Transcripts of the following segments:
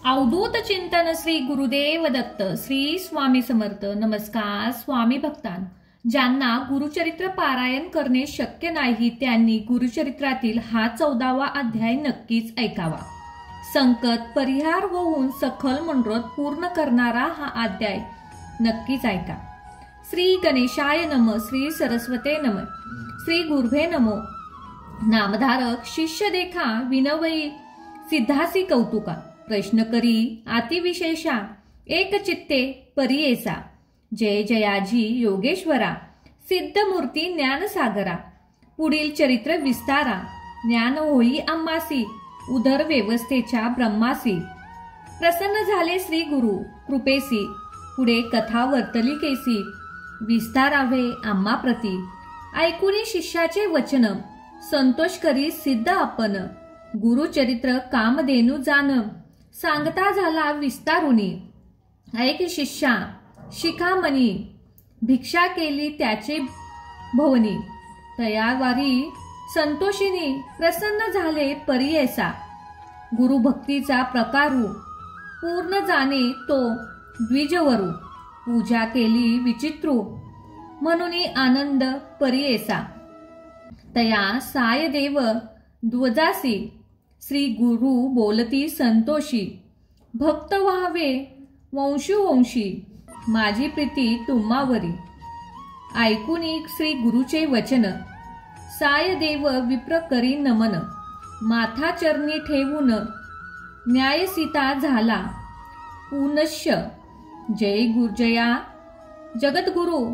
अवधूत चिंतन श्री गुरुदेव दत्त श्री स्वामी समर्थ। नमस्कार स्वामी भक्तान, ज्यांना गुरुचरित्र पारायण करणे शक्य नाही त्यांनी गुरुचरित्रातील हा 14वा अध्याय नक्कीच ऐकावा। संकट परिहार होऊन सखल मनोरथ पूर्ण करणारा हा अध्याय नक्कीच ऐका। श्री गणेशाय नमः, श्री सरस्वते नमः, श्री गुरुभे नमो। नामधारक शिष्य देखा विनवई सिद्धासी कौतुका, प्रश्न करी अतिविशेषा एक चित्ते परियेसा। जय जयाजी योगेश्वरा, सिद्धमूर्ती ज्ञानसागरा। पुढील चरित्र विस्तारा, ज्ञान होई आम्हासी उदर व्यवस्थेच्या ब्रह्मासी। प्रसन्न झाले श्री गुरु कृपेसी, पुढे कथा वर्तली केसी। विस्तारावे आम्हा प्रती, ऐकुनी शिष्याचे वचन। संतोष करी सिद्ध आपण, गुरुचरित्र कामधेनू जाण। सांगता झाला विस्तारुनी, ऐक शिष्या शिखामणी। भिक्षा केली त्याचे भवनी, तयावारी संतोषिनी। प्रसन्न झाले परियेसा, गुरुभक्तीचा प्रकारू। पूर्ण जाणे तो द्विजवरू, पूजा केली विचित्रू। म्हणून आनंद परियेसा, तया सायदेव ध्वजासी। श्री गुरु बोलती संतोषी, भक्त व्हावे वंशुवंशी। माझी प्रीती तुम्हावरी, ऐकुनी श्री गुरुचे वचन। सायदेव विप्र करी नमन, माथा चरणी ठेवून। न्यायसीता झाला पुनश्य, जय गुर्जया जगद्गुरु।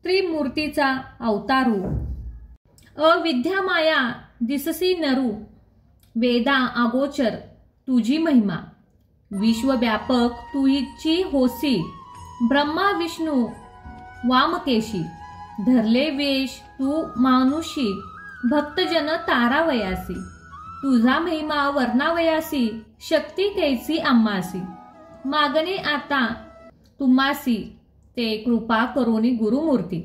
त्रिमूर्तीचा अवतारू, अविद्या माया दिससी नरू। वेदा अगोचर तुझी महिमा, विश्वव्यापक तुझी होसी। ब्रह्मा विष्णू वामकेशी, धरले वेश तू मानुषी। भक्तजन तारावयासी, तुझा महिमा वर्णावयासी। शक्ती कैसी आम्हासी, मागणे आता तुम्हासी। ते कृपा करोनी गुरुमूर्ती,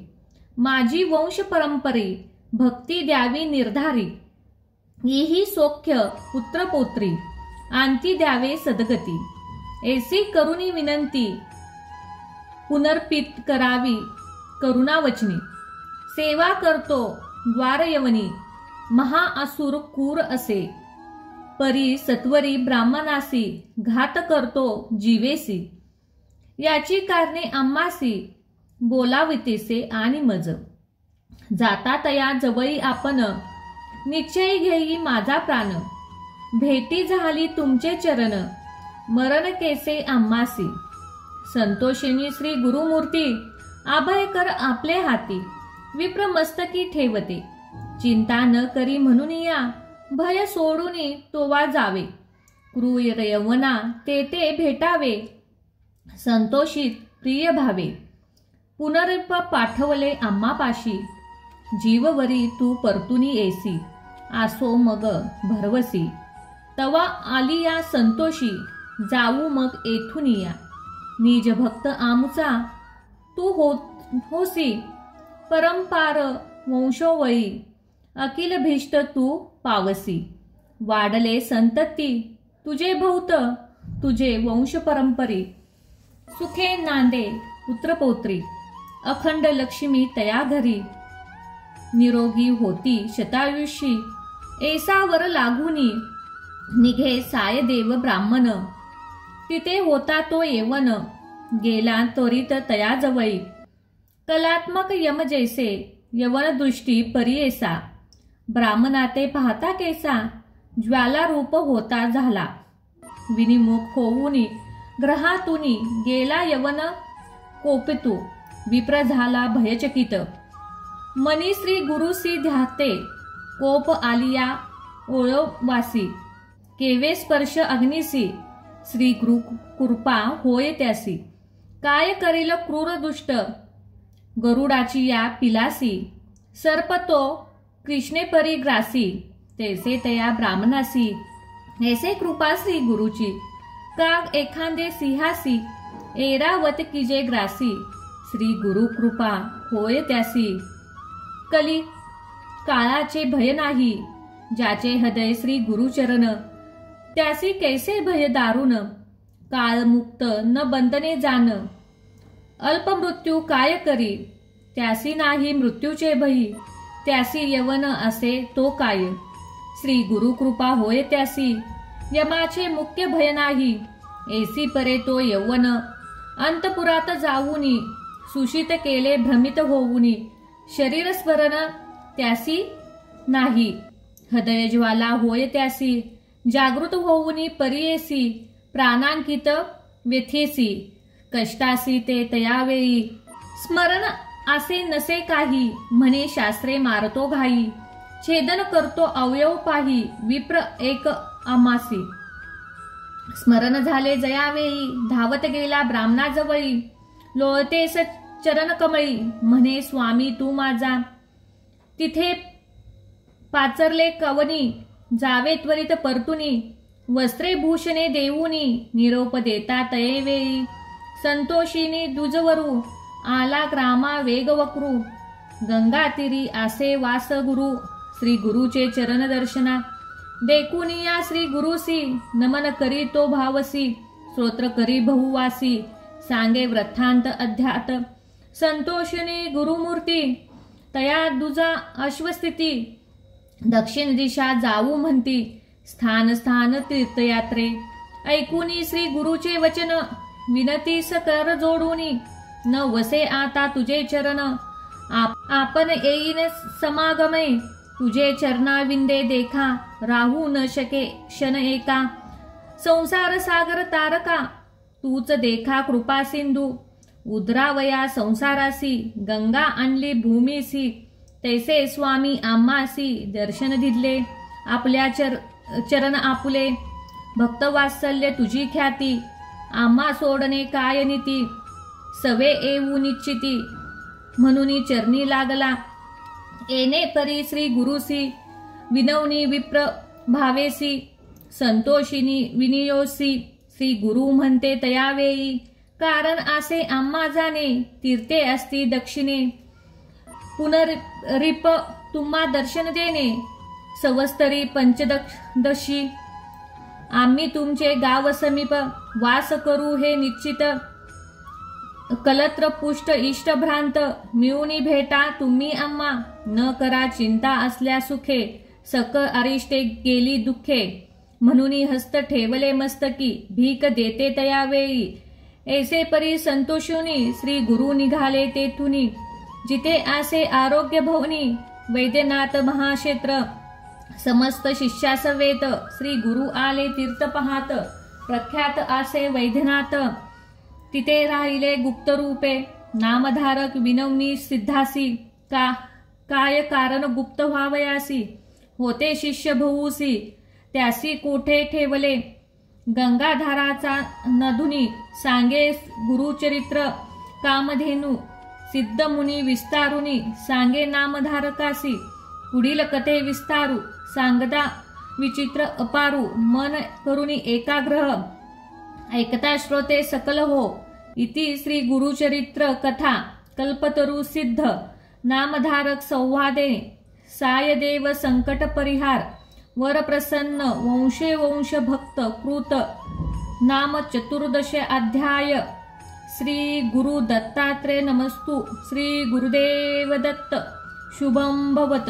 माझी वंश परंपरी। भक्ती द्यावी निर्धारी, ही सौख्य पुत्रपौत्री। आणती द्यावे सद्गती, ऐसी करुणी विनंती। पुनर्पित करावी करुणावचनी। सेवा करतो द्वारयवनी, महाअसुर क्रूर असे। परी सत्वरी ब्राह्मणासी, घात करतो जीवेसी। याची कारणे आम्हासी, बोलावितेसे आणि मज। जाता तया जवळी आपण, निश्चय घेई माझा प्राण। भेटी झाली तुमचे चरण, मरण केसे आम्हासी। संतोषिनी श्री गुरुमूर्ती, अभय कर आपले हाती। विप्र मस्तकी ठेवते, चिंता न करी म्हणून या। भय सोडून तोवा जावे, क्रूर यवना तेथे भेटावे। संतोषित प्रिय भावे, पुनरुप पाठवले आम्हापाशी। जीववरी तू परतुनी येसी, आसो मग भरवसी। तवा आली या संतोषी, जाऊ मग येथून या। निज भक्त आमचा तू होसी, परंपार वंशोवळी। अखिल भीष्ट तू पावसी, वाढले संतती तुझे भोवत। तुझे वंश परंपरी, सुखे नांदे पुत्रपौत्री। अखंड लक्ष्मी तया घरी, निरोगी होती शतायुषी। ऐसावर लागुनी, निघे सायदेव ब्राह्मण। तिथे होता तो येवन, गेला त्वरित तया जवळी। कलात्मक यम जैसे, यवन दृष्टी परियेसा। ब्राह्मणाते पाहता कैसा, ज्वाला रूप होता झाला। विनिमुख होऊनी ग्रहातूनी, गेला यवन कोपितू। विप्र झाला भयचकित, मनी श्री गुरुसी ध्याते। कोप आलिया ओळवासी, केवे स्पर्श अग्निसी। श्री गुरु कृपा होय त्यासी, काय करील क्रूर दुष्ट। गरुडाची या पिलासी, सर्प तो कृष्णे परी ग्रासी। तैसे तया ब्राह्मणासी, ऐसे कृपा श्री गुरुची। का एखादे सिंहासी, ऐरावत किजे ग्रासी। श्री गुरु कृपा होय त्यासी, कली काळाचे भय नाही। ज्याचे हृदय श्री गुरुचरण, त्यासी कैसे भय दारुण। काळमुक्त न बंधने जाण, अल्प मृत्यू काय करी, त्यासी नाही मृत्यूचे भई, त्यासी यवन असे तो काय, श्री गुरु कृपा होय त्यासी, यमाचे मुख्य भय नाही, ऐसी परे तो यवन, अंतपुरात जाऊनी, सुशित केले भ्रमित होऊनी, शरीर स्मरण त्यासी नाही, हृदय ज्वाला होय त्यासी, जागृत होऊनी परियेसी, प्राणांकित व्यथेसी, कष्टासी ते तयावेळी, स्मरण असे नसे काही, म्हणे शास्त्रे मारतो घाई, छेदन करतो अवयव पाही, विप्र एक आमासी, स्मरण झाले जयावेळी, धावत गेला ब्राह्मणाजवळी, लोळतेस चरण कमळी, म्हणे स्वामी तू माझा, तिथे पाचरले कवनी, जावे त्वरित परतुनी, वस्त्रे भूषणे देऊनी, निरोप देता तयेवेळी, संतोषिनी दुजवरू, आला ग्रामा वेगवक्रू, गंगातीरी आसे वास गुरु, श्री गुरुचे चरण दर्शना, देखुनी या श्री गुरुसी, नमन करी तो भावसी, स्तोत्र करी बहुवासी, सांगे वृत्तांत अध्यात, संतोषिनी गुरुमूर्ती, तया दुजा अश्वस्थिती, दक्षिण दिशा जाऊ म्हणती, स्थान स्थान तीर्थयात्रे, ऐकुनी श्री गुरुचे वचन, विनतीस कर जोडूनी, न वसे आता तुझे चरण, आपण येईन समागमे, तुझे चरणाविंदे देखा, राहू न शके क्षण एका, संसार सागर तारका, तूच देखा कृपा सिंधू, उद्रावया संसारासी, गंगा आणली भूमीसी, तैसे स्वामी आम्हासी, दर्शन दिले आपल्या चरण आपुले, भक्तवात्सल्य तुझी ख्याती, आम्हा सोडणे काय नीती, सवे येऊ निश्चिती, म्हणून चरणी लागला, येणे परी श्री गुरुसी, विनवनी विप्र भावेसी, संतोषिनी विनियोसी, श्री गुरु म्हणते तयावेळी, कारण असे आम्हा जाणे, तीर्थे असती दक्षिणे, पुनरिप तुम्हा दर्शन देणे, सवस्तरी पंचदशी, आम्ही तुमचे गाव समीप, वास करू हे निश्चित, कलत्र पुष्ट इष्ट भ्रांत, मिळूनी भेटा तुम्ही आम्हा, न करा चिंता असल्या सुखे, सक अरिष्टे गेली दुःखे, म्हणून हस्त ठेवले मस्तकी, भीक देते तयावेळी, ऐसे परी संतोषुनी, श्री गुरु निघाले तेथुनी, जिथे आसे आरोग्य भवनी, वैद्यनाथ महाक्षेत्र, समस्त शिष्यासवेत, श्री गुरु आले तीर्थ पाहात, प्रख्यात आसे वैद्यनाथ, तिथे राहिले गुप्त रूपे, नामधारक विनवनी सिद्धासी, काय कारण गुप्त व्हावयासी, होते शिष्य भवूसी, त्यासी कोठे ठेवले, गंगाधाराचा नधुनी, सांगे गुरुचरित्र, कामधेनू सिद्ध मुनी विस्तारुनी, सांगे नामधारकासी, पुढील कथे विस्तारू, सांगता विचित्र अपारू, मन करुणी एकाग्रह, ऐकता श्रोते सकल हो, इति श्री गुरुचरित्र कथा, कल्पतरू सिद्ध, नामधारक संवादे, सायदेव संकट परिहार, वरप्रसन्न वंशे वंश भक्त कृत, नाम चतुर्दश अध्याय, श्री गुरु दत्तात्रेय नमस्तु, श्री गुरुदेव दत्त, शुभम भवत.